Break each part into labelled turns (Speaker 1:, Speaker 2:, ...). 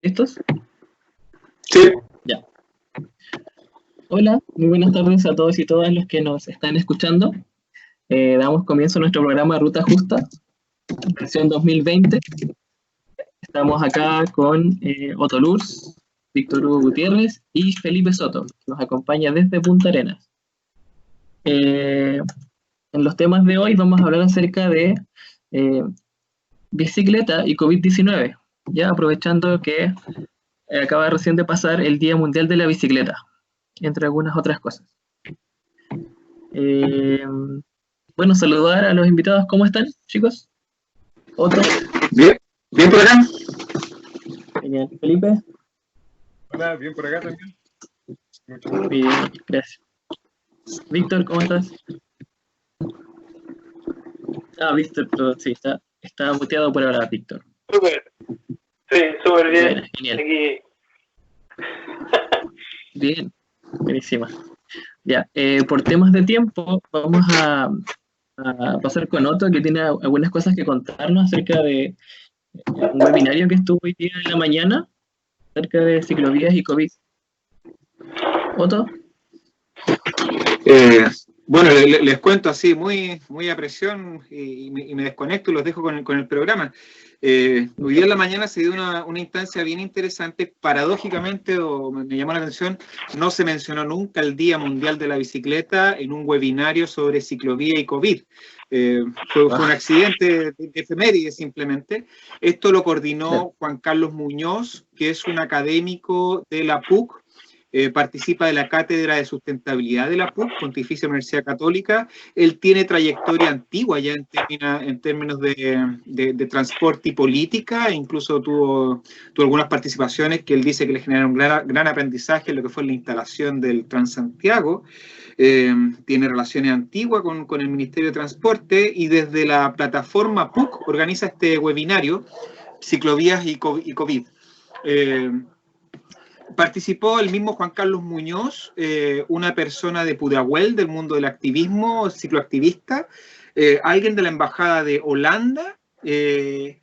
Speaker 1: ¿Listos?
Speaker 2: Sí.
Speaker 1: Ya. Hola, muy buenas tardes a todos y todas los que nos están escuchando. Damos comienzo a nuestro programa Ruta Justa, versión 2020. Estamos acá con Otto Lurs, Víctor Hugo Gutiérrez y Felipe Soto, que nos acompaña desde Punta Arenas. En los temas de hoy vamos a hablar acerca de bicicleta y COVID-19, ya aprovechando que acaba recién de pasar el Día Mundial de la Bicicleta, entre algunas otras cosas. Bueno, saludar a los invitados. ¿Cómo están, chicos? ¿Otro?
Speaker 2: Bien, bien por acá.
Speaker 1: Genial. ¿Felipe?
Speaker 3: Hola, bien por acá también.
Speaker 1: Bien, gracias. Víctor, ¿cómo estás? Víctor, pero sí, está muteado por ahora, Víctor.
Speaker 4: Súper. Sí, súper bien.
Speaker 1: Bueno, genial.
Speaker 4: Aquí.
Speaker 1: Bien, buenísima. Ya, por temas de tiempo, vamos a pasar con Otto, que tiene algunas cosas que contarnos acerca de un webinario que estuvo hoy día en la mañana, acerca de ciclovías y COVID. ¿Otto?
Speaker 2: Bueno, les cuento así, muy a presión, y me desconecto y los dejo con el programa. Hoy día en la mañana se dio una instancia bien interesante. Paradójicamente, me llamó la atención, no se mencionó nunca el Día Mundial de la Bicicleta en un webinario sobre ciclovía y COVID. Fue un accidente de efeméride simplemente. Esto lo coordinó Juan Carlos Muñoz, que es un académico de la PUC. Participa de la Cátedra de Sustentabilidad de la PUC, Pontificia Universidad Católica. Él tiene trayectoria antigua ya en términos de transporte y política, e incluso tuvo algunas participaciones que él dice que le generaron gran aprendizaje en lo que fue la instalación del Transantiago. Tiene relaciones antiguas con el Ministerio de Transporte, y desde la plataforma PUC organiza este webinario, Ciclovías y COVID. Participó el mismo Juan Carlos Muñoz, una persona de Pudahuel, del mundo del activismo, cicloactivista, alguien de la Embajada de Holanda, y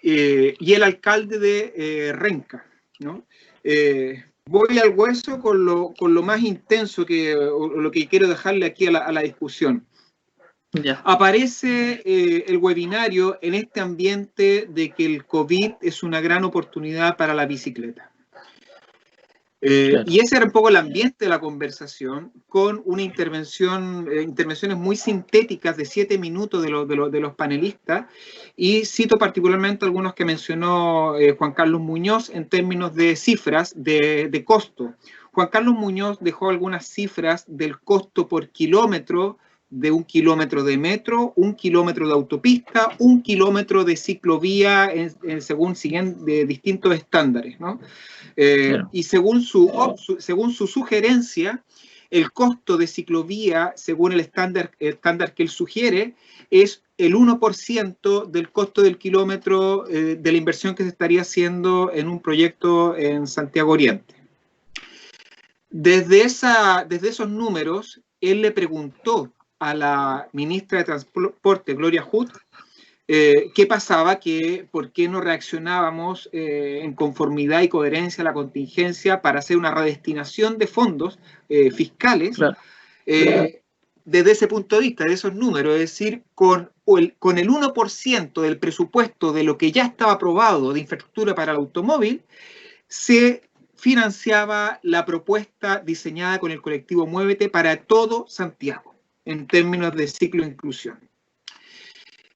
Speaker 2: el alcalde de Renca, ¿no? Voy al hueso con lo más intenso lo que quiero dejarle aquí a la discusión.
Speaker 1: Ya.
Speaker 2: Aparece el webinario en este ambiente de que el COVID es una gran oportunidad para la bicicleta. Claro. Y ese era un poco el ambiente de la conversación, con una intervenciones muy sintéticas de 7 minutos de los panelistas, y cito particularmente algunos que mencionó Juan Carlos Muñoz en términos de cifras de costo. Juan Carlos Muñoz dejó algunas cifras del costo por kilómetro, de 1 kilómetro de metro, 1 kilómetro de autopista, 1 kilómetro de ciclovía, según de distintos estándares, ¿no? Claro. Y según su sugerencia, el costo de ciclovía, según el estándar que él sugiere, es el 1% del costo del kilómetro de la inversión que se estaría haciendo en un proyecto en Santiago Oriente. Desde esos números, él le preguntó a la ministra de Transporte, Gloria Hood, ¿qué pasaba? ¿Por qué no reaccionábamos en conformidad y coherencia a la contingencia para hacer una redestinación de fondos fiscales? Claro. Desde ese punto de vista, de esos números, es decir, con el 1% del presupuesto de lo que ya estaba aprobado de infraestructura para el automóvil, se financiaba la propuesta diseñada con el colectivo Muévete para todo Santiago, en términos de ciclo de inclusión.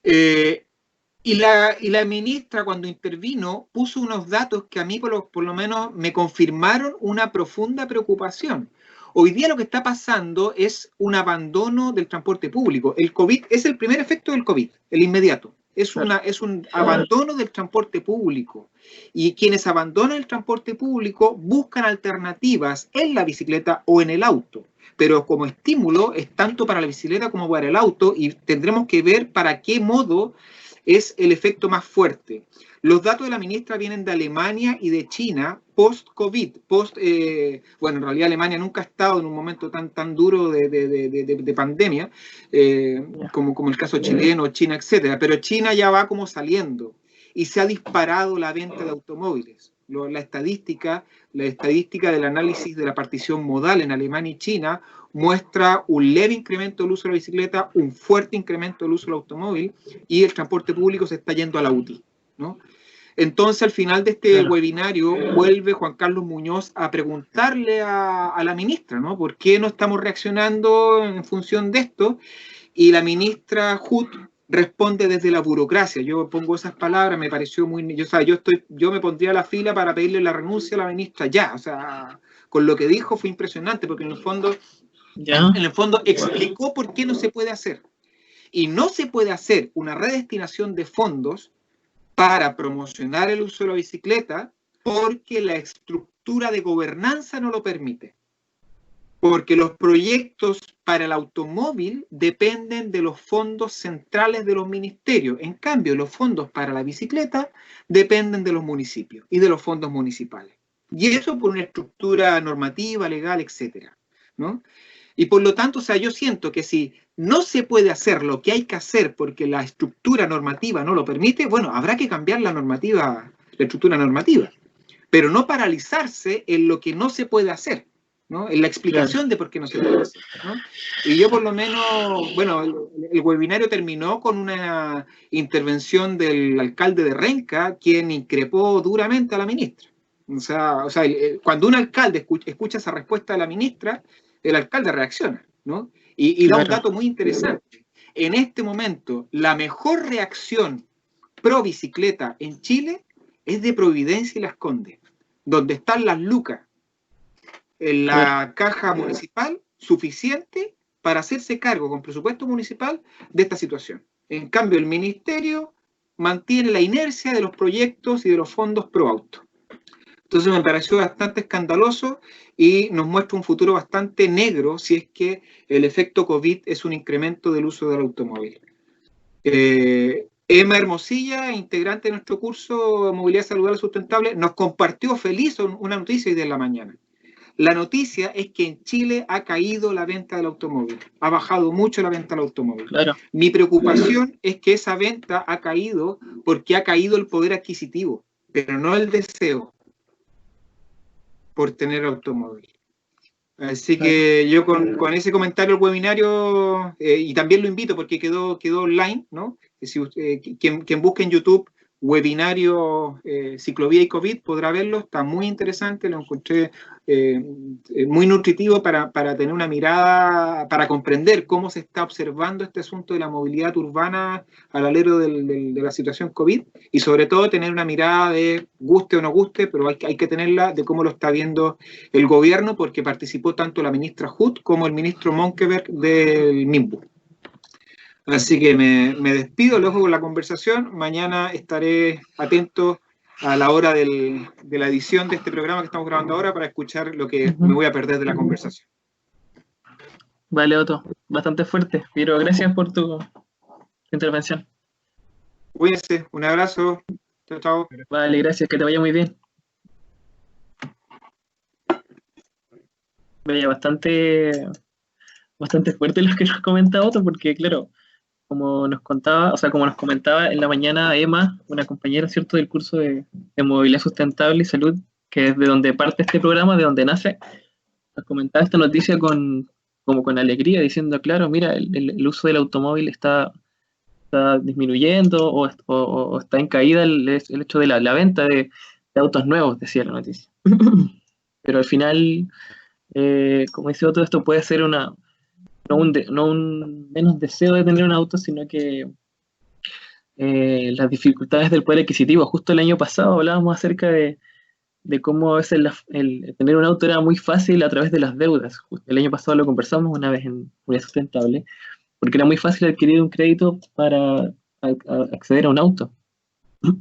Speaker 2: Y la ministra, cuando intervino, puso unos datos que a mí por lo menos me confirmaron una profunda preocupación. Hoy día lo que está pasando es un abandono del transporte público. El COVID es el primer efecto del COVID, el inmediato. Es un abandono del transporte público. Y quienes abandonan el transporte público buscan alternativas en la bicicleta o en el auto. Pero como estímulo es tanto para la bicicleta como para el auto, y tendremos que ver para qué modo es el efecto más fuerte. Los datos de la ministra vienen de Alemania y de China post-COVID. Bueno, en realidad Alemania nunca ha estado en un momento tan duro de pandemia, como el caso chileno, China, etcétera. Pero China ya va como saliendo y se ha disparado la venta de automóviles. la estadística del análisis de la partición modal en Alemania y China muestra un leve incremento del uso de la bicicleta, un fuerte incremento del uso del automóvil, y el transporte público se está yendo a la UTI, ¿no? Entonces, al final de este webinario, vuelve Juan Carlos Muñoz a preguntarle a la ministra, ¿no? ¿Por qué no estamos reaccionando en función de esto? Y la ministra Hood responde desde la burocracia. Yo pongo esas palabras, me pareció muy... yo me pondría a la fila para pedirle la renuncia a la ministra ya. O sea, con lo que dijo fue impresionante, porque en el fondo explicó por qué no se puede hacer. Y no se puede hacer una redestinación de fondos para promocionar el uso de la bicicleta porque la estructura de gobernanza no lo permite. Porque los proyectos para el automóvil dependen de los fondos centrales de los ministerios. En cambio, los fondos para la bicicleta dependen de los municipios y de los fondos municipales. Y eso por una estructura normativa, legal, etcétera, ¿no? Y por lo tanto, o sea, yo siento que si no se puede hacer lo que hay que hacer porque la estructura normativa no lo permite, bueno, habrá que cambiar la normativa, la estructura normativa, pero no paralizarse en lo que no se puede hacer, ¿no? En la explicación de por qué no se puede hacer, ¿no? Y yo por lo menos, bueno, el webinario terminó con una intervención del alcalde de Renca, quien increpó duramente a la ministra. O sea, cuando un alcalde escucha esa respuesta de la ministra, el alcalde reacciona, ¿no? Y da un dato muy interesante. En este momento, la mejor reacción pro bicicleta en Chile es de Providencia y Las Condes, donde están las lucas en la caja municipal suficiente para hacerse cargo con presupuesto municipal de esta situación. En cambio, el ministerio mantiene la inercia de los proyectos y de los fondos pro auto. Entonces me pareció bastante escandaloso y nos muestra un futuro bastante negro si es que el efecto COVID es un incremento del uso del automóvil. Emma Hermosilla, integrante de nuestro curso Movilidad Saludable Sustentable, nos compartió feliz una noticia hoy de la mañana. La noticia es que en Chile ha caído la venta del automóvil, ha bajado mucho la venta del automóvil. Claro. Mi preocupación es que esa venta ha caído porque ha caído el poder adquisitivo, pero no el deseo por tener automóvil. Así que yo con ese comentario del webinario, y también lo invito porque quedó online, ¿no? Si quien busque en YouTube webinario ciclovía y COVID podrá verlo, está muy interesante, lo encontré muy nutritivo para tener una mirada, para comprender cómo se está observando este asunto de la movilidad urbana al alero de la situación COVID, y sobre todo tener una mirada de guste o no guste, pero hay que tenerla de cómo lo está viendo el gobierno, porque participó tanto la ministra Hood como el ministro Monkeberg del MIMBU. Así que me despido, luego con la conversación. Mañana estaré atento a la hora de la edición de este programa que estamos grabando ahora para escuchar lo que me voy a perder de la conversación.
Speaker 1: Vale, Otto, bastante fuerte, pero gracias por tu intervención.
Speaker 2: Cuídense, un abrazo. Chao, chao.
Speaker 1: Vale, gracias, que te vaya muy bien. Vaya, bastante fuerte lo que nos comenta Otto, porque claro, como nos comentaba en la mañana Emma, una compañera, ¿cierto?, del curso de movilidad sustentable y salud, que es de donde parte este programa, de donde nace, nos comentaba esta noticia como con alegría, diciendo, claro, mira, el uso del automóvil está disminuyendo o está en caída el hecho de la venta de autos nuevos, decía la noticia. Pero al final, como dice Otto, esto puede ser no un menos deseo de tener un auto, sino que las dificultades del poder adquisitivo. Justo el año pasado hablábamos acerca de cómo a veces el tener un auto era muy fácil a través de las deudas. Justo el año pasado lo conversamos una vez en Movilidad Sustentable, porque era muy fácil adquirir un crédito para acceder a un auto.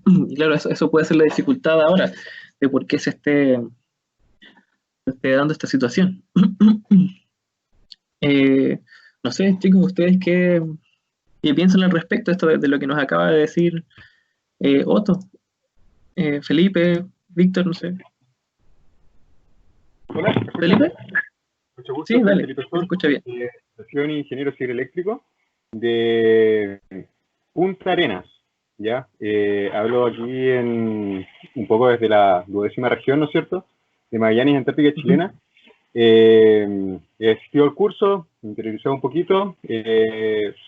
Speaker 1: Y claro, eso puede ser la dificultad ahora de por qué se esté dando esta situación. No sé, chicos, ¿ustedes qué piensan al respecto de esto de lo que nos acaba de decir Otto? Felipe, Víctor, no sé.
Speaker 3: Hola,
Speaker 1: ¿Felipe?
Speaker 3: Mucho gusto.
Speaker 1: Sí, dale,
Speaker 3: Felipe
Speaker 1: se escucha bien.
Speaker 3: Soy un ingeniero civil eléctrico de Punta Arenas. ¿ya? Hablo aquí un poco desde la 12ª región, ¿no es cierto?, de Magallanes, Antártica chilena. He asistido al curso, me interesó un poquito,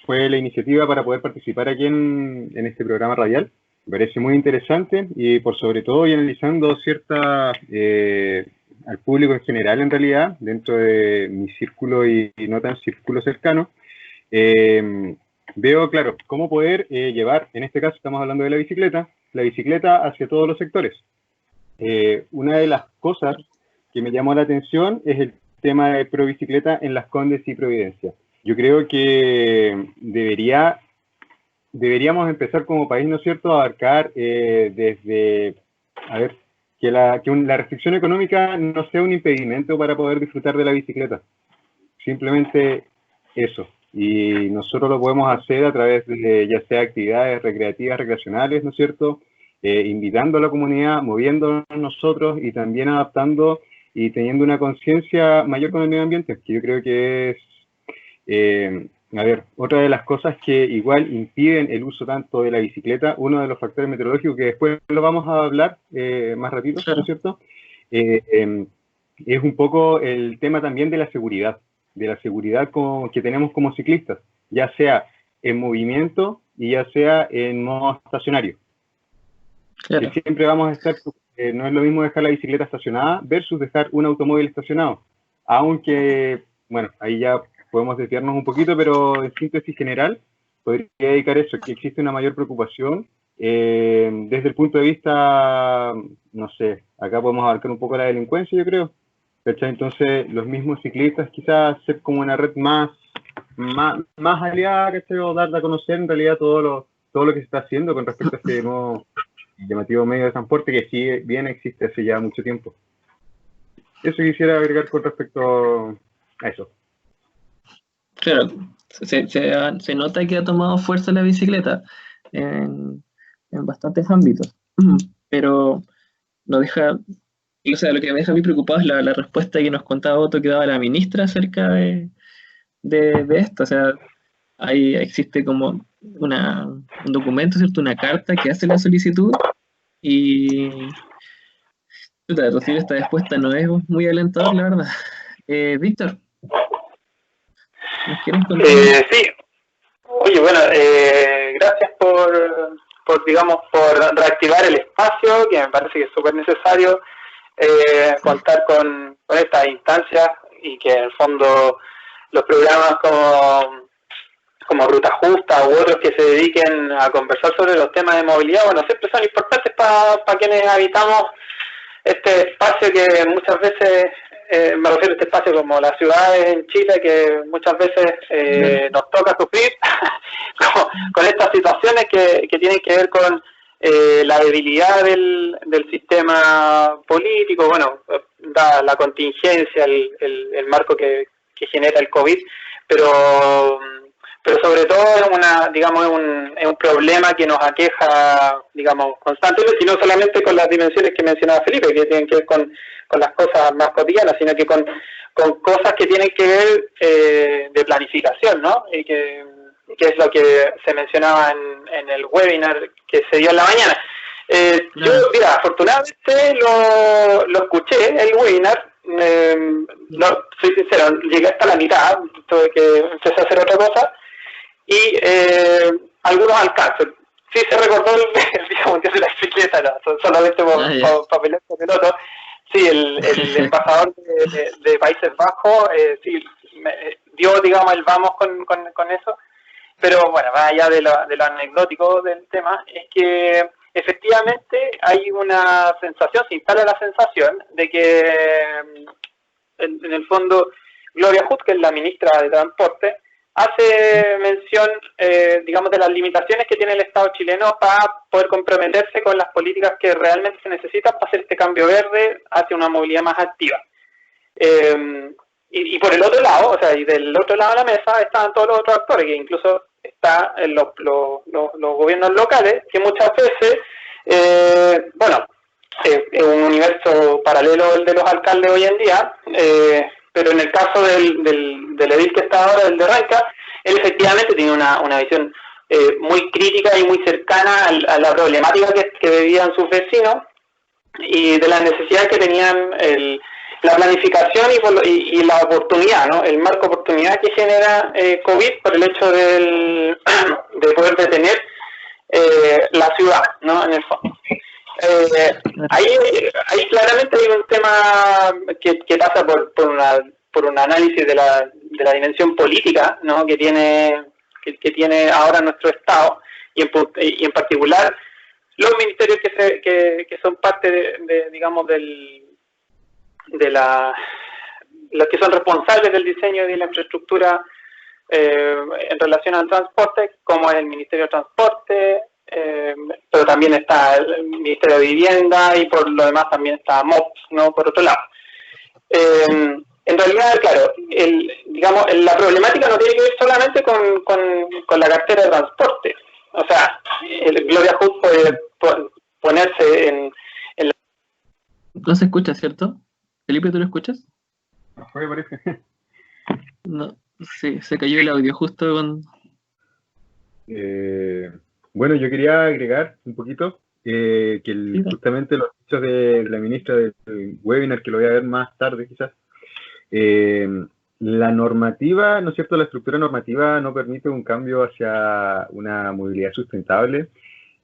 Speaker 3: fue la iniciativa para poder participar aquí en este programa radial. Me parece muy interesante y por sobre todo y analizando al público en general en realidad, dentro de mi círculo y no tan círculo cercano, veo, claro, cómo poder llevar, en este caso estamos hablando de la bicicleta hacia todos los sectores. Una de las cosas que me llamó la atención es el tema de Provicicleta en Las Condes y Providencia. Yo creo que deberíamos empezar como país, ¿no es cierto?, a abarcar desde, a ver, que la restricción económica no sea un impedimento para poder disfrutar de la bicicleta. Simplemente eso. Y nosotros lo podemos hacer a través de ya sea actividades recreativas, recreacionales, ¿no es cierto?, invitando a la comunidad, moviéndonos nosotros y también adaptando y teniendo una conciencia mayor con el medio ambiente, que yo creo que es, otra de las cosas que igual impiden el uso tanto de la bicicleta, uno de los factores meteorológicos que después lo vamos a hablar más ratito, ¿no es cierto?, es un poco el tema también de la seguridad que tenemos como ciclistas, ya sea en movimiento y ya sea en modo estacionario.
Speaker 1: Claro.
Speaker 3: Que siempre vamos a estar, no es lo mismo dejar la bicicleta estacionada versus dejar un automóvil estacionado, aunque, bueno, ahí ya podemos desviarnos un poquito, pero en síntesis general podría dedicar eso, que existe una mayor preocupación desde el punto de vista, no sé, acá podemos abarcar un poco la delincuencia, yo creo, ¿cachai? Entonces los mismos ciclistas quizás ser como una red más aliada, ¿cachai? O dar a conocer en realidad todo lo que se está haciendo con respecto a este nuevo llamativo medio de transporte que sí bien existe hace ya mucho tiempo. Eso quisiera agregar con respecto a eso.
Speaker 1: Claro, se nota que ha tomado fuerza la bicicleta en bastantes ámbitos, pero no deja, o sea, lo que me deja a mí preocupado es la respuesta que nos contaba Otto que daba la ministra acerca de esto. O sea, ahí existe como un documento, ¿cierto? Una carta que hace la solicitud y recibir esta respuesta no es muy alentador, la verdad. Víctor, ¿nos quieres contar?
Speaker 4: Sí. Oye, bueno, gracias por reactivar el espacio, que me parece que es súper necesario contar con estas instancias y que en el fondo los programas como Ruta Justa u otros que se dediquen a conversar sobre los temas de movilidad, bueno, siempre son importantes para quienes habitamos este espacio que muchas veces, me refiero a este espacio como las ciudades en Chile, que muchas veces nos toca sufrir con estas situaciones que tienen que ver con la debilidad del sistema político, bueno, da la contingencia, el marco que genera el COVID, pero sobre todo es un problema que nos aqueja, digamos, constantemente, y no solamente con las dimensiones que mencionaba Felipe, que tienen que ver con las cosas más cotidianas, sino que con cosas que tienen que ver de planificación, ¿no? Y que es lo que se mencionaba en el webinar que se dio en la mañana. Yo, mira, afortunadamente lo escuché, el webinar. No, soy sincero, llegué hasta la mitad, tuve que empezar a hacer otra cosa y algunos alcances. Sí se recordó el Día Mundial de la Bicicleta, no, solamente por pelear con el otro. Sí, el embajador de Países Bajos sí dio, digamos, el vamos con eso, pero bueno, más allá de lo anecdótico del tema, es que efectivamente hay una sensación, se instala la sensación de que en el fondo Gloria Hood, que es la ministra de Transporte, hace mención, digamos, de las limitaciones que tiene el Estado chileno para poder comprometerse con las políticas que realmente se necesitan para hacer este cambio verde hacia una movilidad más activa. Y por el otro lado, o sea, y del otro lado de la mesa están todos los otros actores, que incluso está en los gobiernos locales, que muchas veces, bueno, es un universo paralelo el de los alcaldes hoy en día, pero en el caso del edil que está ahora, el de Renca, él efectivamente tiene una visión muy crítica y muy cercana a la problemática que vivían sus vecinos y de las necesidades que tenían la planificación y la oportunidad, ¿no? El marco oportunidad que genera COVID por el hecho de poder detener la ciudad, ¿no? En el fondo. Ahí claramente hay un tema que pasa por un análisis de la dimensión política, ¿no? que tiene ahora nuestro Estado y en particular los ministerios que son parte digamos los que son responsables del diseño de la infraestructura en relación al transporte, como es el Ministerio de Transporte, pero también está el Ministerio de Vivienda y por lo demás también está MOPS, ¿no? Por otro lado. En realidad, claro, la problemática no tiene que ver solamente con la cartera de transporte. O sea, Gloria Hood puede ponerse en la...
Speaker 1: No se escucha, ¿cierto? Felipe, ¿tú lo escuchas?
Speaker 3: No fue, parece.
Speaker 1: No, sí, se cayó el audio justo con...
Speaker 3: Bueno, yo quería agregar un poquito que justamente los dichos de la ministra del webinar, que lo voy a ver más tarde quizás, la normativa, ¿no es cierto?, la estructura normativa no permite un cambio hacia una movilidad sustentable.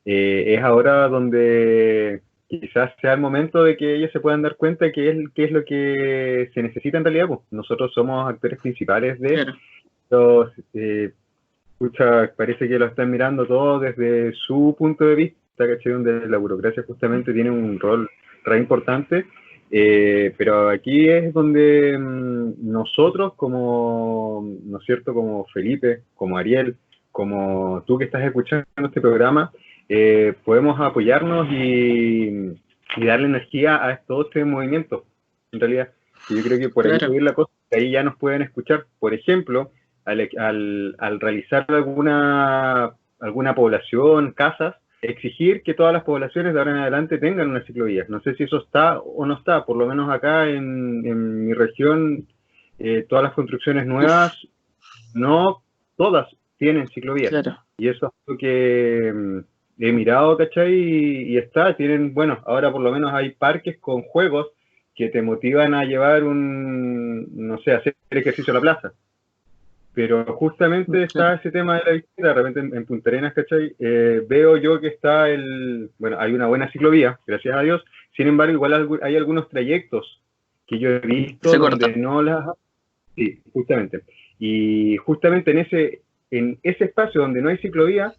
Speaker 3: Es ahora donde quizás sea el momento de que ellos se puedan dar cuenta de qué es lo que se necesita en realidad. Pues nosotros somos actores principales de los... Escucha, parece que lo están mirando todo desde su punto de vista, ¿cachai? Donde la burocracia justamente tiene un rol re importante, pero aquí es donde nosotros como, ¿no es cierto?, como Felipe, como Ariel, como tú que estás escuchando este programa, podemos apoyarnos y darle energía a todo este movimiento, en realidad. Y yo creo que por ahí puede ir la cosa, que ahí ya nos pueden escuchar, por ejemplo, al realizar alguna población, casas, exigir que todas las poblaciones de ahora en adelante tengan una ciclovía. No sé si eso está o no está, por lo menos acá en mi región, todas las construcciones nuevas, no todas tienen ciclovías. Claro. Y eso es lo que he mirado, ¿cachai? Y tienen, bueno, ahora por lo menos hay parques con juegos que te motivan a llevar no sé, hacer ejercicio a la plaza. Pero justamente está ese tema de la bicicleta. De repente en Punta Arenas, ¿cachai? Veo yo que está bueno, hay una buena ciclovía, gracias a Dios. Sin embargo, igual hay algunos trayectos que yo he visto donde no las... Sí, justamente. Y justamente en ese espacio donde no hay ciclovía,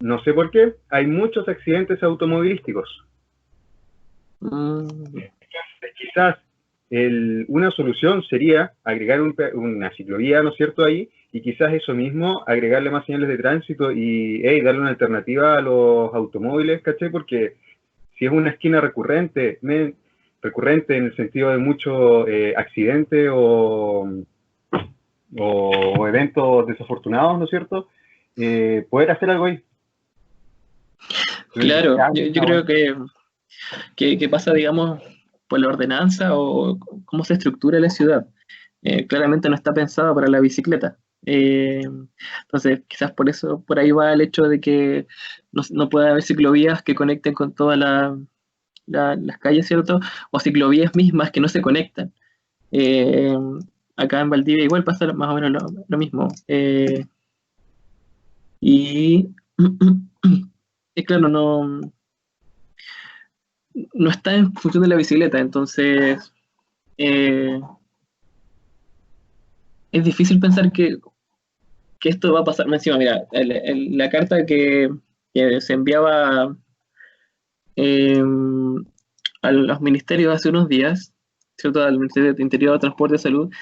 Speaker 3: no sé por qué, hay muchos accidentes automovilísticos. Quizás una solución sería agregar una ciclovía, ¿no es cierto?, ahí, y quizás eso mismo, agregarle más señales de tránsito y darle una alternativa a los automóviles, ¿cachai? Porque si es una esquina recurrente en el sentido de muchos accidentes o eventos desafortunados, ¿no es cierto?, poder hacer algo ahí.
Speaker 1: Claro, yo creo que pasa, digamos, por la ordenanza o cómo se estructura la ciudad. Claramente no está pensado para la bicicleta. Entonces, quizás por ahí va el hecho de que no pueda haber ciclovías que conecten con todas las calles, ¿cierto? O ciclovías mismas que no se conectan. Acá en Valdivia igual pasa más o menos lo mismo. Y claro, no está en función de la bicicleta, entonces es difícil pensar que esto va a pasar. Encima, mira, la carta que se enviaba a los ministerios hace unos días, ¿cierto?, al Ministerio de Interior, Transporte y Salud,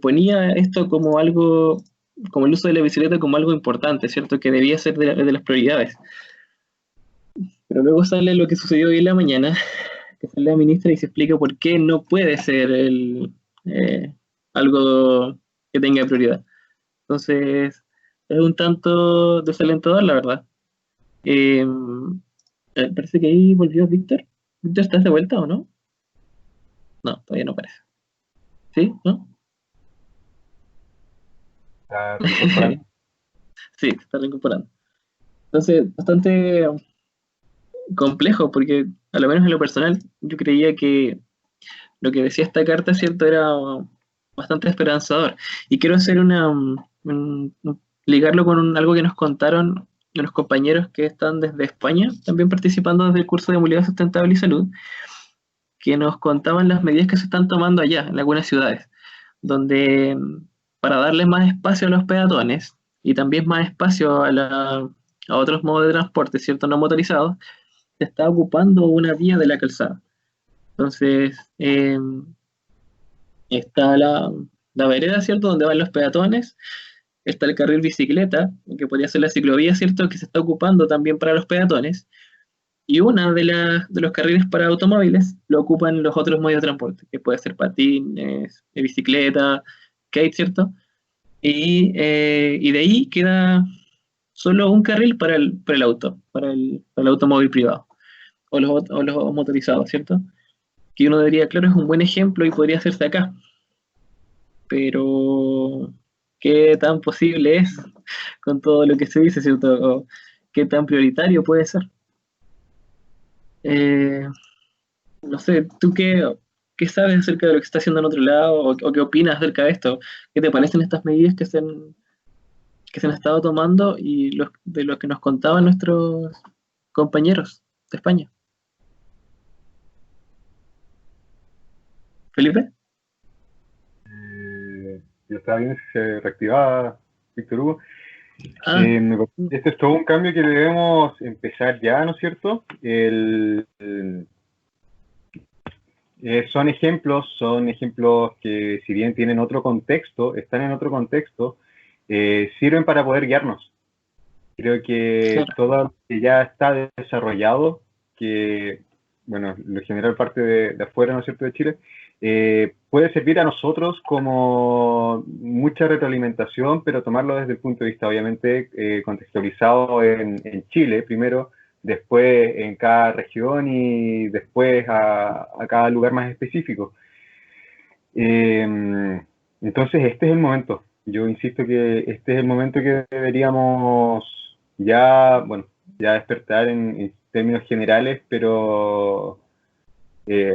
Speaker 1: ponía esto como algo, como el uso de la bicicleta como algo importante, ¿cierto?, que debía ser de las prioridades. Pero luego sale lo que sucedió hoy en la mañana, que sale la ministra y se explica por qué no puede ser algo que tenga prioridad. Entonces, es un tanto desalentador, la verdad. Parece que ahí volvió Víctor. ¿Víctor, estás de vuelta o no? No, todavía no parece. ¿Sí? ¿No? Sí, se está reincorporando. Entonces, bastante complejo, porque a lo menos en lo personal, yo creía que lo que decía esta carta, ¿cierto?, era bastante esperanzador. Y quiero hacer ligarlo con algo que nos contaron los compañeros que están desde España, también participando desde el curso de movilidad sustentable y salud, que nos contaban las medidas que se están tomando allá, en algunas ciudades, donde para darles más espacio a los peatones y también más espacio a otros modos de transporte, ¿cierto?, no motorizados, se está ocupando una vía de la calzada. Entonces, está la vereda, ¿cierto?, donde van los peatones, está el carril bicicleta, que podría ser la ciclovía, ¿cierto?, que se está ocupando también para los peatones, y una de los carriles para automóviles lo ocupan los otros medios de transporte, que puede ser patines, bicicleta, skate, ¿cierto? Y de ahí queda solo un carril para el auto, para el automóvil privado, o los motorizados, ¿cierto? Que uno diría, claro, es un buen ejemplo y podría hacerse acá, pero ¿qué tan posible es con todo lo que se dice, ¿cierto? O ¿qué tan prioritario puede ser? No sé, ¿tú qué sabes acerca de lo que se está haciendo en otro lado o qué opinas acerca de esto? ¿Qué te parecen estas medidas que se han estado tomando y de lo que nos contaban nuestros compañeros de España? ¿Felipe?
Speaker 3: Yo estaba viendo si se reactivaba Víctor Hugo.
Speaker 1: Ah,
Speaker 3: Este es todo un cambio que debemos empezar ya, ¿no es cierto? Son ejemplos que si bien tienen otro contexto, están en otro contexto, sirven para poder guiarnos. Creo que
Speaker 1: claro,
Speaker 3: todo lo que ya está desarrollado, que, bueno, lo general parte de afuera, ¿no es cierto?, de Chile, puede servir a nosotros como mucha retroalimentación, pero tomarlo desde el punto de vista, obviamente, contextualizado en Chile, primero, después en cada región y después a cada lugar más específico. Entonces, este es el momento. Yo insisto que este es el momento que deberíamos ya, bueno, ya despertar en términos generales, pero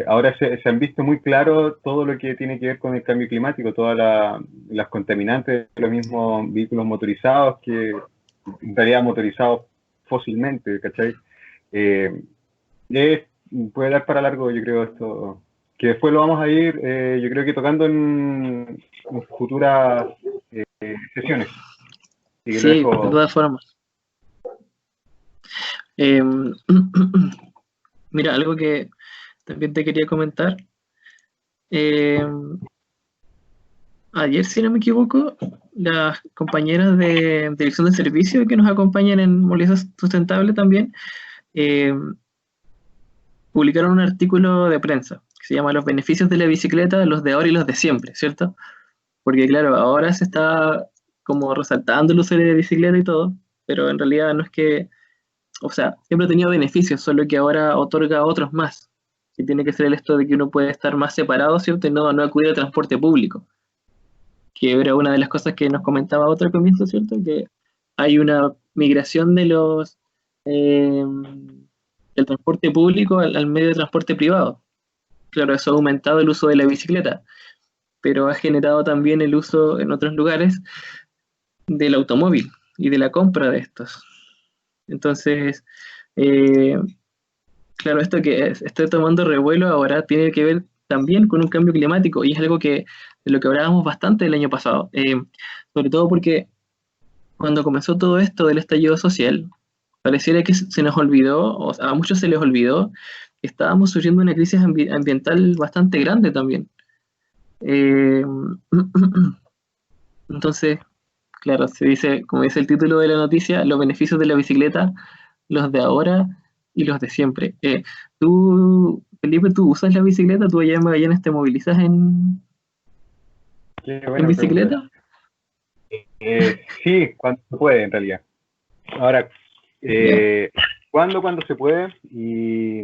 Speaker 3: ahora se han visto muy claro todo lo que tiene que ver con el cambio climático, todas las contaminantes de los mismos vehículos motorizados, que en realidad motorizados fósilmente, ¿cachai? Puede dar para largo, yo creo, esto, que después lo vamos a ir, yo creo que tocando en futuras sesiones. Y
Speaker 1: sí, de todas formas. Mira, algo que también te quería comentar. Ayer, si no me equivoco, las compañeras de Dirección de Servicio que nos acompañan en Movilidad Sustentable también publicaron un artículo de prensa que se llama Los beneficios de la bicicleta, los de ahora y los de siempre, ¿cierto? Porque claro, ahora se está como resaltando el uso de la bicicleta y todo, pero en realidad no es que, o sea, siempre ha tenido beneficios, solo que ahora otorga otros más, que tiene que ser el esto de que uno puede estar más separado, ¿cierto? Y no acudir al transporte público, que era una de las cosas que nos comentaba otro al comienzo, ¿cierto? Que hay una migración eh, del transporte público al medio de transporte privado. Claro, eso ha aumentado el uso de la bicicleta, pero ha generado también el uso en otros lugares del automóvil y de la compra de estos. Entonces, eh, claro, esto que estoy tomando revuelo ahora tiene que ver también con un cambio climático y es algo que de lo que hablábamos bastante el año pasado, sobre todo porque cuando comenzó todo esto del estallido social, pareciera que se nos olvidó, o sea, a muchos se les olvidó, que estábamos sufriendo una crisis ambiental bastante grande también. Eh, entonces, claro, se dice, como dice el título de la noticia, los beneficios de la bicicleta, los de ahora y los de siempre. Felipe, ¿tú usas la bicicleta? ¿Tú allá en Magallanes te movilizas en bicicleta?
Speaker 3: Sí, cuando se puede, en realidad. Ahora, cuando se puede, y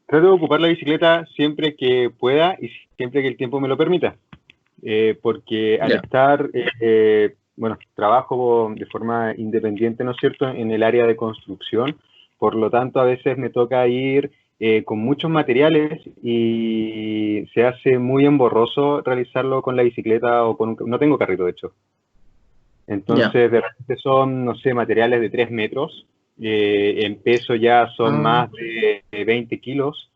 Speaker 3: trato de ocupar la bicicleta siempre que pueda y siempre que el tiempo me lo permita. Porque al estar bueno, trabajo de forma independiente, ¿no es cierto?, en el área de construcción, por lo tanto a veces me toca ir con muchos materiales y se hace muy emborroso realizarlo con la bicicleta o con no tengo carrito de hecho. Entonces de repente son, no sé, materiales de 3 metros, en peso ya son más de 20 kilos,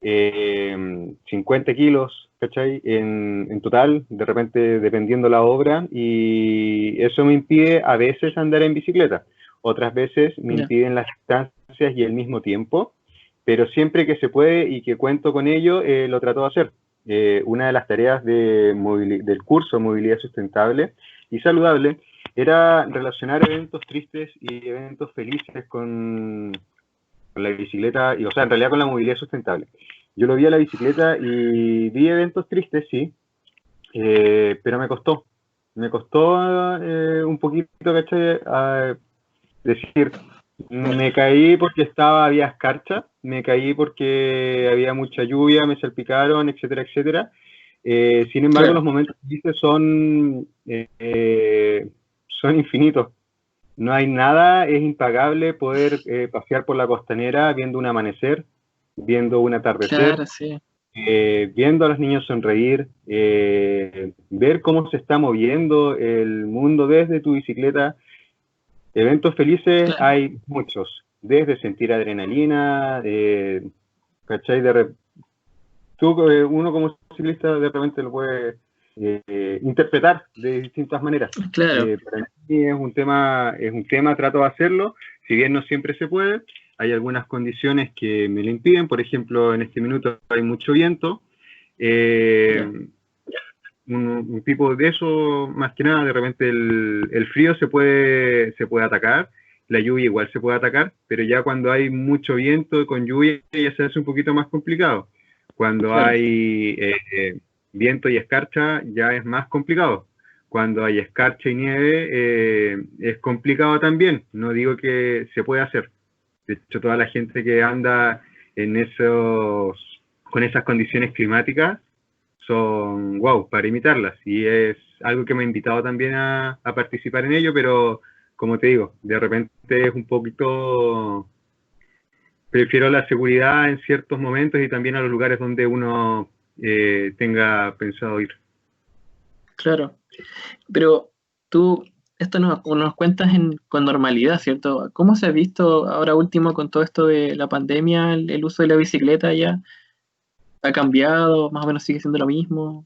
Speaker 3: 50 kilos, ¿cachai? En total, de repente dependiendo la obra, y eso me impide a veces andar en bicicleta, otras veces me impiden las distancias y el mismo tiempo, pero siempre que se puede y que cuento con ello, lo trato de hacer. Una de las tareas del curso Movilidad Sustentable y Saludable era relacionar eventos tristes y eventos felices con la bicicleta, y, o sea, en realidad con la movilidad sustentable. Yo lo vi a la bicicleta y vi eventos tristes, sí, pero me costó un poquito, ¿cachai? Decir, me caí porque había escarcha, me caí porque había mucha lluvia, me salpicaron, etcétera, etcétera. Sin embargo, los momentos tristes son infinitos. No hay nada, es impagable poder pasear por la costanera viendo un amanecer, viendo un atardecer, viendo a los niños sonreír, ver cómo se está moviendo el mundo desde tu bicicleta. Eventos felices hay muchos, desde sentir adrenalina, ¿cachai? Uno como ciclista de repente lo puede interpretar de distintas maneras. Para mí es un tema, trato de hacerlo, si bien no siempre se puede, hay algunas condiciones que me lo impiden, por ejemplo, en este minuto hay mucho viento, un tipo de eso, más que nada, de repente el frío se puede atacar, la lluvia igual se puede atacar, pero ya cuando hay mucho viento con lluvia ya se hace un poquito más complicado. Cuando hay viento y escarcha ya es más complicado. Cuando hay escarcha y nieve es complicado también. No digo que se puede hacer. De hecho, toda la gente que anda con esas condiciones climáticas son wow para imitarlas. Y es algo que me ha invitado también a participar en ello, pero como te digo, de repente es un poquito... Prefiero la seguridad en ciertos momentos y también a los lugares donde uno tenga pensado ir.
Speaker 1: Claro, pero tú, esto nos cuentas con normalidad, ¿cierto? ¿Cómo se ha visto ahora último con todo esto de la pandemia, el uso de la bicicleta ya? ¿Ha cambiado? ¿Más o menos sigue siendo lo mismo?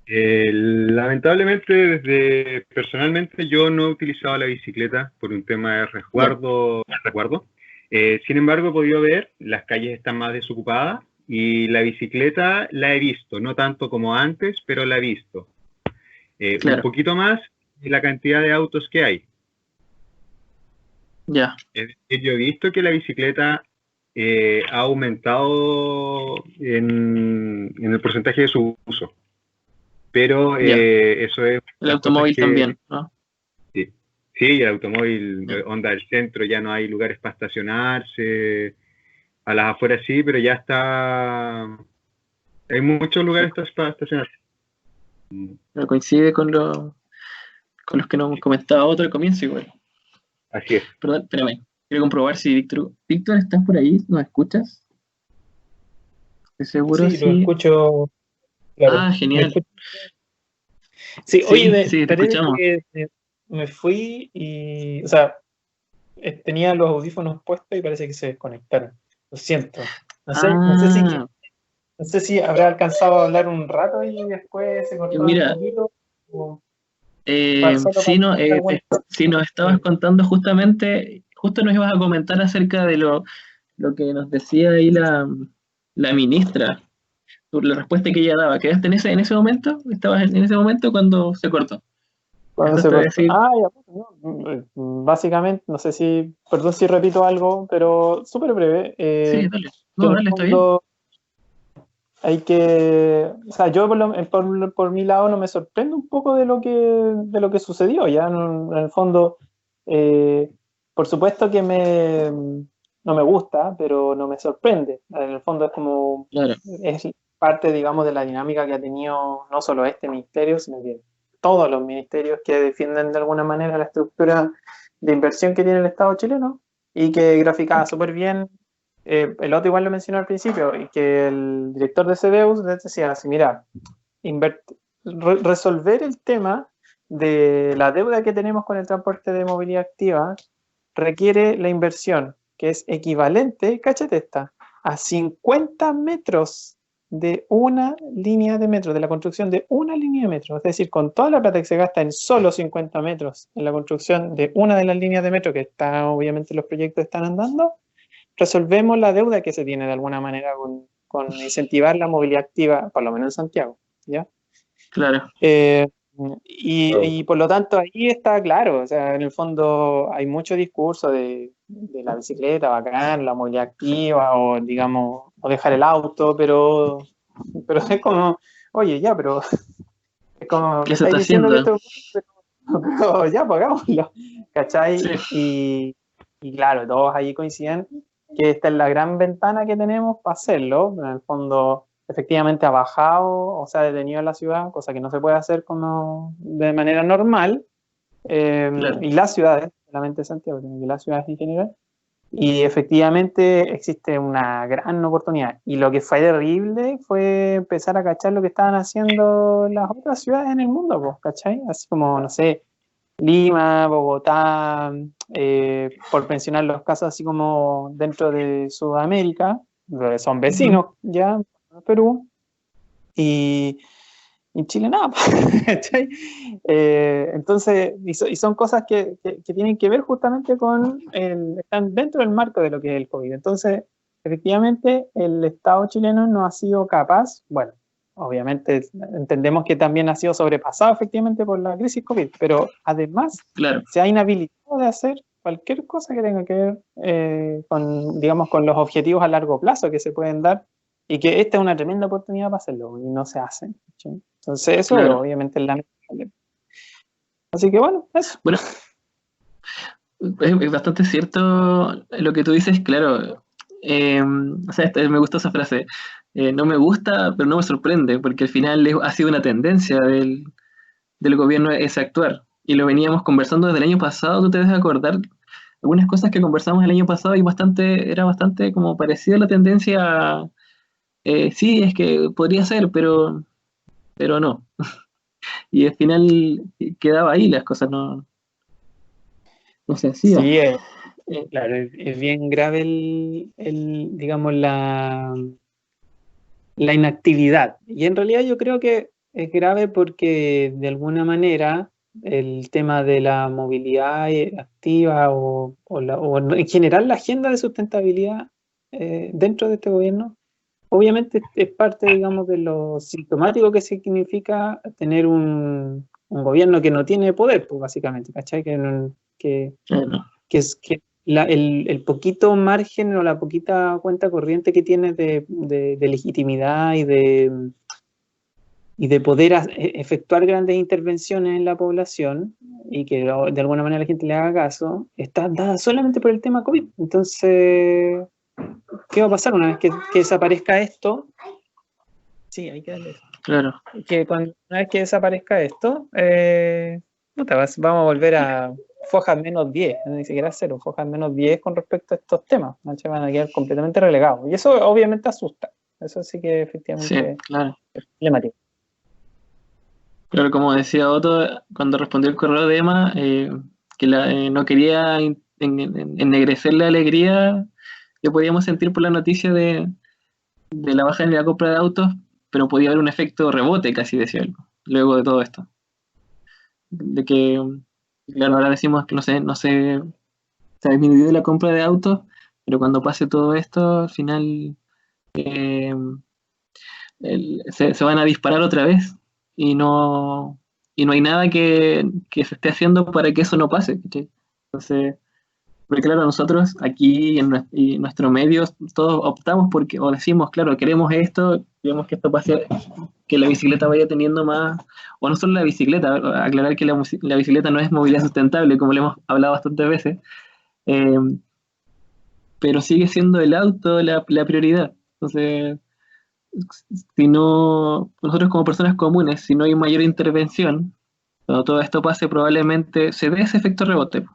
Speaker 3: Lamentablemente, personalmente yo no he utilizado la bicicleta por un tema de resguardo. Sin embargo, he podido ver, las calles están más desocupadas y la bicicleta la he visto, no tanto como antes, pero la he visto. Un poquito más de la cantidad de autos que hay. Es decir, yo he visto que la bicicleta ha aumentado en el porcentaje de su uso. Pero eso es...
Speaker 1: El automóvil también, ¿no?
Speaker 3: Sí, el automóvil, onda del centro, ya no hay lugares para estacionarse, a las afueras sí, pero ya está, hay muchos lugares para estacionarse.
Speaker 1: No coincide con los que nos comentaba otro al comienzo igual.
Speaker 3: Así es.
Speaker 1: Perdón, espérame, quiero comprobar si Víctor, ¿estás por ahí? ¿Nos escuchas? ¿Estoy seguro?
Speaker 5: Sí, lo escucho. Claro,
Speaker 1: genial.
Speaker 5: Sí, oye,
Speaker 1: te escuchamos.
Speaker 5: Me fui y, o sea, tenía los audífonos puestos y parece que se desconectaron. Lo siento. No sé si habrá alcanzado a hablar un rato y después se cortó un poquito.
Speaker 1: Si nos estabas contando justamente, justo nos ibas a comentar acerca de lo que nos decía ahí la ministra, la respuesta que ella daba. ¿Quedaste en ese momento? ¿Estabas en ese momento cuando se cortó?
Speaker 5: Cuando se cortó. Básicamente, no sé si, perdón si repito algo, pero súper breve.
Speaker 1: Sí, dale. No, dale, está bien.
Speaker 5: Hay que, o sea, yo por mi lado no me sorprendo un poco de lo que sucedió, ya en el fondo, por supuesto que no me gusta, pero no me sorprende. En el fondo es como, es parte, digamos, de la dinámica que ha tenido no solo este ministerio, sino que todos los ministerios que defienden de alguna manera la estructura de inversión que tiene el Estado chileno y que graficaba súper bien. El otro igual lo mencionó al principio, y que el director de CDEUS decía así, mira, resolver el tema de la deuda que tenemos con el transporte de movilidad activa requiere la inversión, que es equivalente, cáchate esta, a 50 metros de una línea de metro, de la construcción de una línea de metro. Es decir, con toda la plata que se gasta en solo 50 metros en la construcción de una de las líneas de metro que está, obviamente los proyectos están andando, resolvemos la deuda que se tiene de alguna manera con incentivar la movilidad activa, por lo menos en Santiago, ¿ya?
Speaker 1: Claro.
Speaker 5: Y por lo tanto ahí está claro, o sea, en el fondo hay mucho discurso de la bicicleta, bacán, la movilidad activa, o digamos, o dejar el auto, pero es como, oye, ya, pero es como,
Speaker 1: ¿Qué se está
Speaker 5: diciendo
Speaker 1: haciendo?
Speaker 5: que esto, pero ya, pues hagámoslo, ¿cachai?
Speaker 1: Sí.
Speaker 5: Y claro, todos ahí coinciden que esta es la gran ventana que tenemos para hacerlo. En el fondo, efectivamente ha bajado o se ha detenido en la ciudad, cosa que no se puede hacer como de manera normal.
Speaker 1: Claro.
Speaker 5: Y las ciudades, solamente Santiago, sino que las ciudades en general. Y efectivamente existe una gran oportunidad. Y lo que fue terrible fue empezar a cachar lo que estaban haciendo las otras ciudades en el mundo, pues, ¿cachai? Así como, no sé, Lima, Bogotá, por mencionar los casos así como dentro de Sudamérica, son vecinos ya, Perú, y Chile nada, ¿cachai? Entonces, y son cosas que tienen que ver justamente con, están dentro del marco de lo que es el COVID. Entonces, efectivamente, el Estado chileno no ha sido capaz, bueno, obviamente entendemos que también ha sido sobrepasado efectivamente por la crisis COVID, pero además
Speaker 1: Claro.
Speaker 5: se ha inhabilitado de hacer cualquier cosa que tenga que ver con, digamos, con los objetivos a largo plazo que se pueden dar, y que esta es una tremenda oportunidad para hacerlo y no se hace, ¿sí? Entonces eso
Speaker 1: Claro.
Speaker 5: obviamente es lamentable. Así que bueno, eso.
Speaker 1: Bueno, es bastante cierto lo que tú dices, claro. O sea, me gustó esa frase. No me gusta, pero no me sorprende, porque al final ha sido una tendencia del gobierno ese actuar. Y lo veníamos conversando desde el año pasado, tú te debes acordar algunas cosas que conversamos el año pasado y era bastante como parecida la tendencia. Sí, es que podría ser, pero no. Y al final quedaba ahí, las cosas no se hacían.
Speaker 5: Sí, claro, es bien grave digamos, la inactividad. Y en realidad yo creo que es grave porque de alguna manera el tema de la movilidad activa o en general la agenda de sustentabilidad dentro de este gobierno, obviamente es parte, digamos, de lo sintomático que significa tener un gobierno que no tiene poder, pues básicamente, ¿cachai? Que el poquito margen o la poquita cuenta corriente que tiene de legitimidad y de poder efectuar grandes intervenciones en la población y que de alguna manera la gente le haga caso, está dada solamente por el tema COVID. Entonces, ¿qué va a pasar una vez que desaparezca esto? Sí, hay que darle eso.
Speaker 1: Claro.
Speaker 5: Que una vez que desaparezca esto, vamos a volver a fojas menos 10, ni siquiera cero, fojas menos 10 con respecto a estos temas, ¿no? Van a quedar completamente relegados. Y eso obviamente asusta. Eso sí que efectivamente
Speaker 1: Sí, claro.
Speaker 5: es problemático.
Speaker 1: Claro, como decía Otto, cuando respondió el correo de Emma, que no quería ennegrecer la alegría que podíamos sentir por la noticia de la baja en la compra de autos, pero podía haber un efecto rebote, casi decía él, luego de todo esto. De que, claro, ahora decimos que se ha disminuido la compra de autos, pero cuando pase todo esto, al final se van a disparar otra vez y no hay nada que se esté haciendo para que eso no pase, ¿cachai? Entonces, porque claro, nosotros aquí en nuestro medio todos optamos porque, o decimos, claro, queremos esto, queremos que esto pase, que la bicicleta vaya teniendo más, o no solo la bicicleta, aclarar que la bicicleta no es movilidad sustentable, como le hemos hablado bastantes veces, pero sigue siendo el auto la prioridad. Entonces, si no, nosotros como personas comunes, si no hay mayor intervención, Cuando todo esto pase, probablemente se dé ese efecto rebote.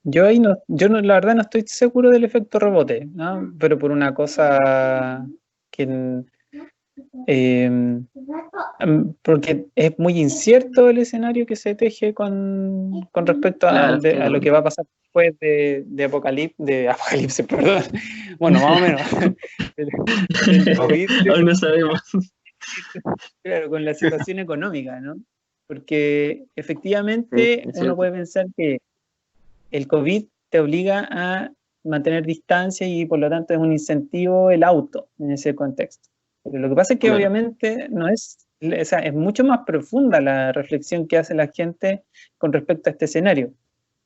Speaker 5: Yo ahí no, la verdad no estoy seguro del efecto rebote, ¿no? Pero por una cosa que porque es muy incierto el escenario que se teje con respecto
Speaker 1: Claro,
Speaker 5: a lo que va a pasar después de Apocalipsis, perdón. Bueno, más o menos. del COVID,
Speaker 1: aún no sabemos.
Speaker 5: claro, con la situación económica, ¿no? Porque efectivamente
Speaker 1: Es
Speaker 5: uno
Speaker 1: cierto.
Speaker 5: puede pensar que el COVID te obliga a mantener distancia y por lo tanto es un incentivo el auto en ese contexto. Pero lo que pasa es que
Speaker 1: Claro.
Speaker 5: obviamente no es, o sea, es mucho más profunda la reflexión que hace la gente con respecto a este escenario.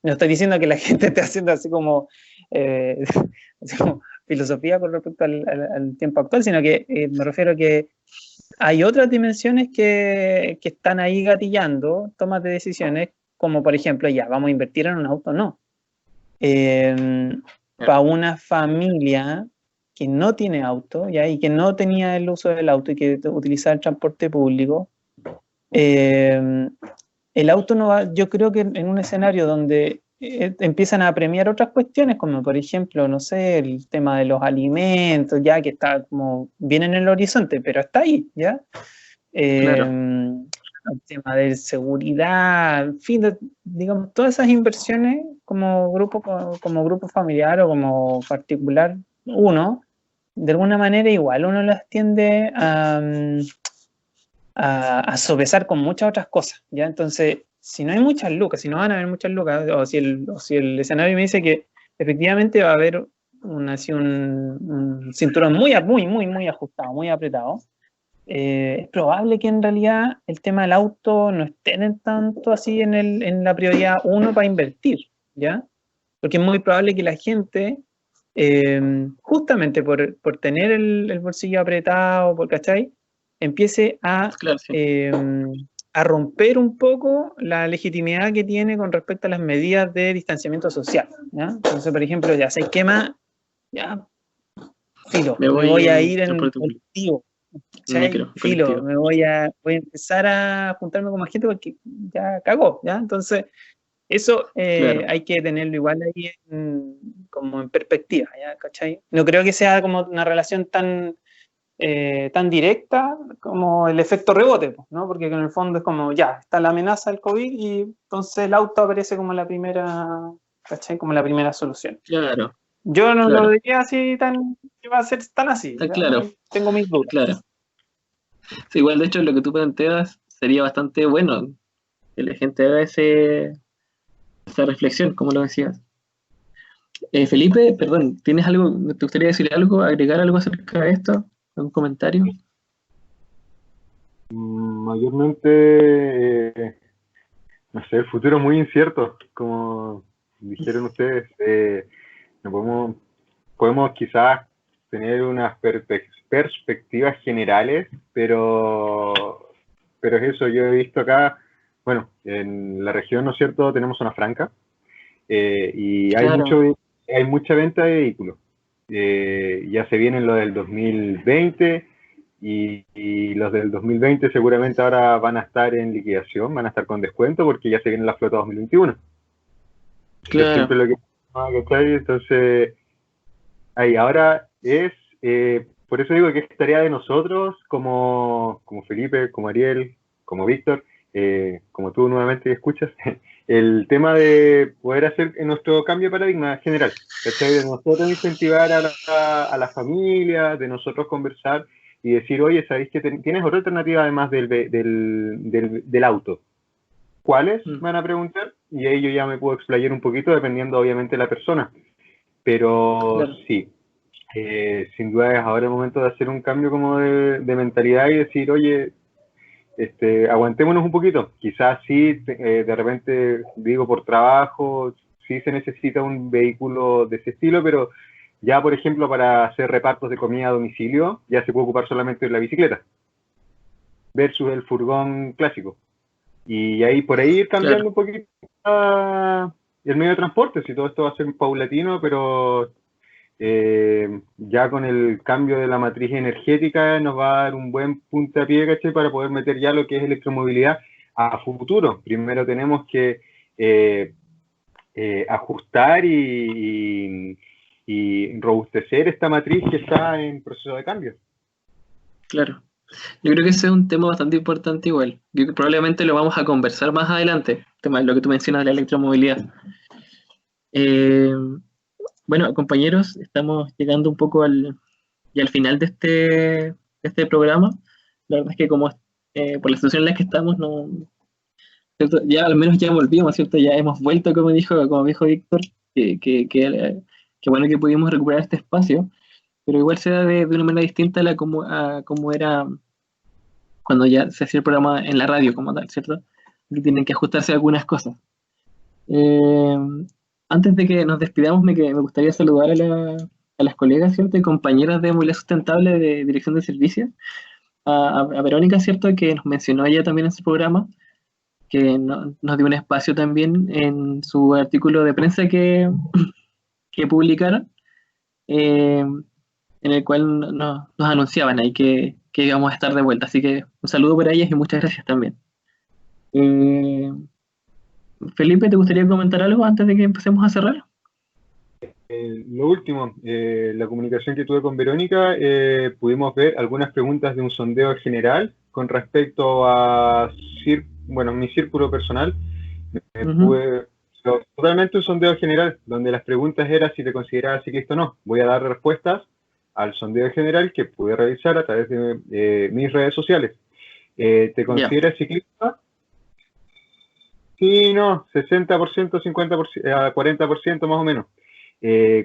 Speaker 5: No estoy diciendo que la gente esté haciendo así como filosofía con respecto al tiempo actual, sino que me refiero a que hay otras dimensiones que están ahí gatillando tomas de decisiones, como por ejemplo, ya, vamos a invertir en un auto, no. Para una familia que no tiene auto, ¿ya? Y que no tenía el uso del auto y que utilizaba el transporte público, el auto no va, yo creo que en un escenario donde empiezan a premiar otras cuestiones, como por ejemplo, no sé, el tema de los alimentos, ya que está como bien en el horizonte, pero está ahí, ¿ya?
Speaker 1: Claro.
Speaker 5: El tema de seguridad, en fin, digamos, todas esas inversiones como grupo familiar o como particular uno, de alguna manera igual uno las tiende a sopesar con muchas otras cosas, ¿ya? Entonces, si no hay muchas lucas, si no van a haber muchas lucas, o si el escenario me dice que efectivamente va a haber un cinturón muy ajustado, muy apretado, es probable que en realidad el tema del auto no esté en tanto así en la prioridad uno para invertir, ¿ya? Porque es muy probable que la gente, justamente por tener el bolsillo apretado, ¿cachai? Empiece
Speaker 1: Claro, sí.
Speaker 5: a romper un poco la legitimidad que tiene con respecto a las medidas de distanciamiento social, ¿ya? Entonces, por ejemplo, ya se quema, ya, filo,
Speaker 1: Me
Speaker 5: me
Speaker 1: voy
Speaker 5: voy a
Speaker 1: en
Speaker 5: ir en
Speaker 1: transporte público,
Speaker 5: colectivo,
Speaker 1: en
Speaker 5: ¿cachai?
Speaker 1: micro,
Speaker 5: Filo,
Speaker 1: colectivo.
Speaker 5: voy a empezar a juntarme con más gente porque ya cagó, ¿ya? Entonces, eso
Speaker 1: Claro.
Speaker 5: hay que tenerlo igual ahí como en perspectiva, ¿ya? ¿Cachai? No creo que sea como una relación tan directa como el efecto rebote, ¿no? Porque en el fondo es como, ya, está la amenaza del COVID y entonces el auto aparece como la primera, ¿cachai? Como la primera solución.
Speaker 1: Claro.
Speaker 5: Yo no
Speaker 1: Claro.
Speaker 5: lo diría así que va a ser tan así,
Speaker 1: Está
Speaker 5: ¿ya?
Speaker 1: claro.
Speaker 5: Tengo mis dudas.
Speaker 1: Claro. Sí, igual, de hecho, lo que tú planteas sería bastante bueno que la gente haga esa reflexión, como lo decías. Felipe, perdón, ¿tienes algo, te gustaría decir algo, agregar algo acerca de esto? ¿Algún comentario?
Speaker 3: Mayormente, no sé, el futuro es muy incierto, como dijeron ustedes. No podemos quizás tener unas perspectivas generales, pero es eso. Yo he visto acá, bueno, en la región, ¿no es cierto?, tenemos zona franca, y hay
Speaker 1: Claro.
Speaker 3: mucha venta de vehículos. Ya se vienen los del 2020 y los del 2020 seguramente ahora van a estar en liquidación, van a estar con descuento porque ya se viene la flota 2021. Yo
Speaker 1: Claro.
Speaker 3: siempre lo que... ¿cachai? Entonces, ahí ahora es, por eso digo que es tarea de nosotros como Felipe, como Ariel, como Víctor, como tú nuevamente escuchas, el tema de poder hacer nuestro cambio de paradigma general, ¿cachai? De nosotros incentivar a la familia, de nosotros conversar y decir, oye, ¿sabéis que tienes otra alternativa además del auto? ¿Cuáles? Van a preguntar, y ahí yo ya me puedo explayar un poquito dependiendo obviamente de la persona, pero
Speaker 1: Claro.
Speaker 3: sí, sin duda es ahora el momento de hacer un cambio como de mentalidad y decir, oye, aguantémonos un poquito. Quizás sí, de repente, digo, por trabajo, sí se necesita un vehículo de ese estilo, pero ya, por ejemplo, para hacer repartos de comida a domicilio, ya se puede ocupar solamente la bicicleta, versus el furgón clásico. Y ahí, por ahí ir cambiando un poquito el medio de transporte, si todo esto va a ser paulatino, pero ya con el cambio de la matriz energética nos va a dar un buen puntapié, ¿cachai? Para poder meter ya lo que es electromovilidad a futuro. Primero tenemos que ajustar y robustecer esta matriz que está en proceso de cambio.
Speaker 1: Claro. Yo creo que ese es un tema bastante importante igual. Yo creo que probablemente lo vamos a conversar más adelante, el tema de lo que tú mencionas de la electromovilidad. Bueno, compañeros, estamos llegando un poco al final de este programa. La verdad es que como por la situación en la que estamos, no, ¿cierto? Ya al menos ya volvimos, ¿cierto? Ya hemos vuelto, como dijo Víctor, que bueno que pudimos recuperar este espacio, pero igual se da de una manera distinta a como era cuando ya se hacía el programa en la radio como tal, ¿cierto? Y tienen que ajustarse algunas cosas. Antes de que nos despidamos, me gustaría saludar a las colegas, ¿cierto? Y compañeras de Movilidad Sustentable de Dirección de Servicios, a Verónica, ¿cierto? Que nos mencionó ella también en su programa, que nos dio un espacio también en su artículo de prensa que publicaron, en el cual nos anunciaban ahí que íbamos a estar de vuelta. Así que un saludo para ellas y muchas gracias también. Felipe, ¿te gustaría comentar algo antes de que empecemos a cerrar?
Speaker 3: Lo último, la comunicación que tuve con Verónica, pudimos ver algunas preguntas de un sondeo general con respecto a mi círculo personal. Totalmente un sondeo general, donde las preguntas eran si te considerabas ciclista o no. Voy a dar respuestas al sondeo general que pude realizar a través de mis redes sociales. ¿Te consideras ciclista? Sí, no, 60%, 50%, 40% más o menos.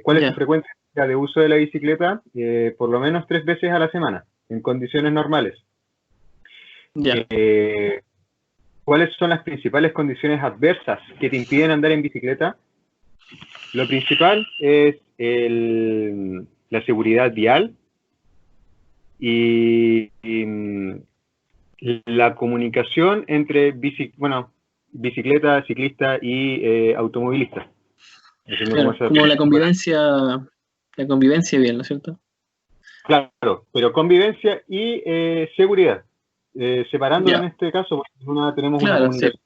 Speaker 3: ¿Cuál es tu frecuencia de uso de la bicicleta? Por lo menos 3 veces a la semana, en condiciones normales. ¿Cuáles son las principales condiciones adversas que te impiden andar en bicicleta? Lo principal es la seguridad vial y la comunicación entre bicicleta, ciclista y automovilista.
Speaker 1: Claro, como la convivencia bien, ¿no es cierto?
Speaker 3: Claro, pero convivencia y seguridad. Separando en este caso, porque tenemos una comunicación.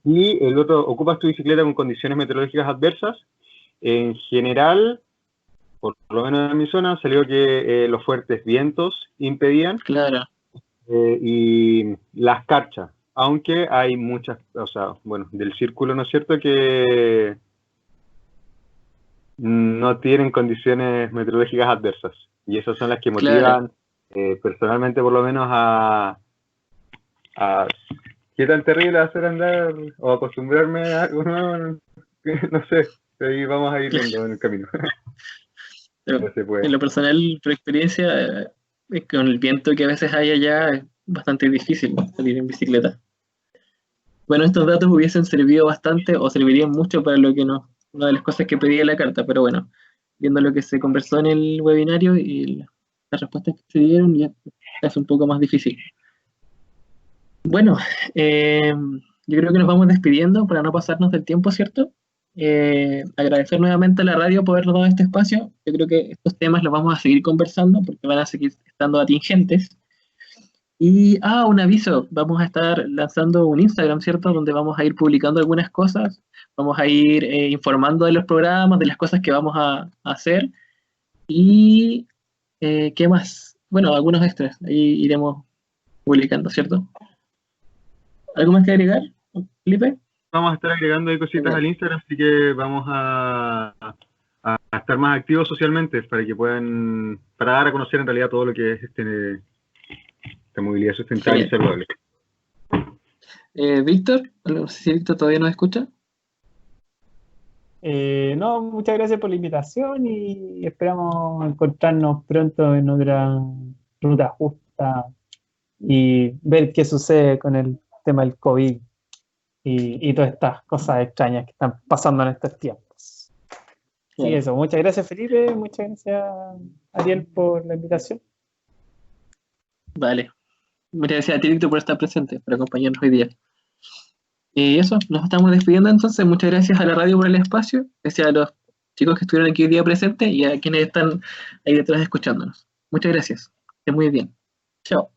Speaker 3: Y el otro, ocupas tu bicicleta con condiciones meteorológicas adversas. En general, por lo menos en mi zona, salió que los fuertes vientos impedían.
Speaker 1: Claro.
Speaker 3: Y las carchas. Aunque hay muchas, del círculo, ¿no es cierto?, que no tienen condiciones meteorológicas adversas. Y esas son las que motivan, personalmente por lo menos, a qué tan terrible va a ser andar o acostumbrarme a algo nuevo, no sé, ahí vamos a ir viendo en el camino.
Speaker 1: En lo personal, por experiencia, con el viento que a veces hay allá, es bastante difícil salir en bicicleta. Bueno, estos datos hubiesen servido bastante o servirían mucho para una de las cosas que pedía la carta, pero bueno, viendo lo que se conversó en el webinario y las respuestas que se dieron, ya es un poco más difícil. Bueno, yo creo que nos vamos despidiendo para no pasarnos del tiempo, ¿cierto? Agradecer nuevamente a la radio por habernos dado este espacio. Yo creo que estos temas los vamos a seguir conversando porque van a seguir estando atingentes. Y, un aviso, vamos a estar lanzando un Instagram, ¿cierto? Donde vamos a ir publicando algunas cosas, vamos a ir informando de los programas, de las cosas que vamos a hacer. Y, ¿qué más? Bueno, algunos extras, ahí iremos publicando, ¿cierto? ¿Algo más que agregar, Felipe?
Speaker 3: Vamos a estar agregando ahí cositas al Instagram, así que vamos a estar más activos socialmente para dar a conocer en realidad todo lo que es esta movilidad sustentable y saludable.
Speaker 1: Víctor, no sé si Víctor todavía nos escucha.
Speaker 5: No, muchas gracias por la invitación y esperamos encontrarnos pronto en otra ruta justa y ver qué sucede con el tema del COVID y todas estas cosas extrañas que están pasando en estos tiempos. Y eso, muchas gracias Felipe, muchas gracias Ariel por la invitación.
Speaker 1: Vale. Muchas gracias a ti, Víctor, por estar presente, por acompañarnos hoy día. Y eso, nos estamos despidiendo entonces. Muchas gracias a la radio por el espacio, gracias a los chicos que estuvieron aquí hoy día presentes y a quienes están ahí detrás escuchándonos. Muchas gracias. Esté muy bien. Chao.